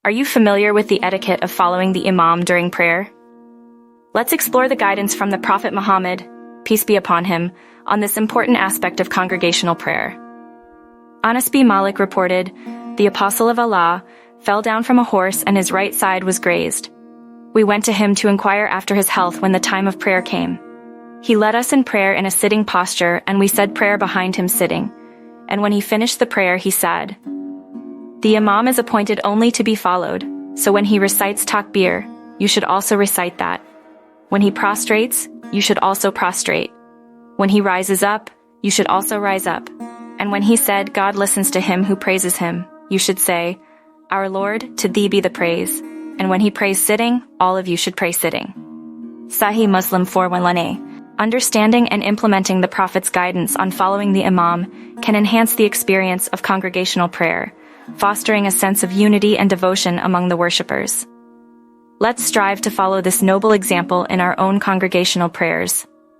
Are you familiar with the etiquette of following the Imam during prayer? Let's explore the guidance from the Prophet Muhammad, peace be upon him, on this important aspect of congregational prayer. Anas bin Malik reported, "The Apostle of Allah fell down from a horse and his right side was grazed. We went to him to inquire after his health when the time of prayer came. He led us in prayer in a sitting posture, and we said prayer behind him sitting. And when he finished the prayer, he said, 'The Imam is appointed only to be followed, so when he recites takbir, you should also recite that. When he prostrates, you should also prostrate. When he rises up, you should also rise up. And when he said, God listens to him who praises him, you should say, Our Lord, to thee be the praise. And when he prays sitting, all of you should pray sitting.'" Sahih Muslim 411a. Understanding and implementing the Prophet's guidance on following the Imam can enhance the experience of congregational prayer, fostering a sense of unity and devotion among the worshippers. Let's strive to follow this noble example in our own congregational prayers.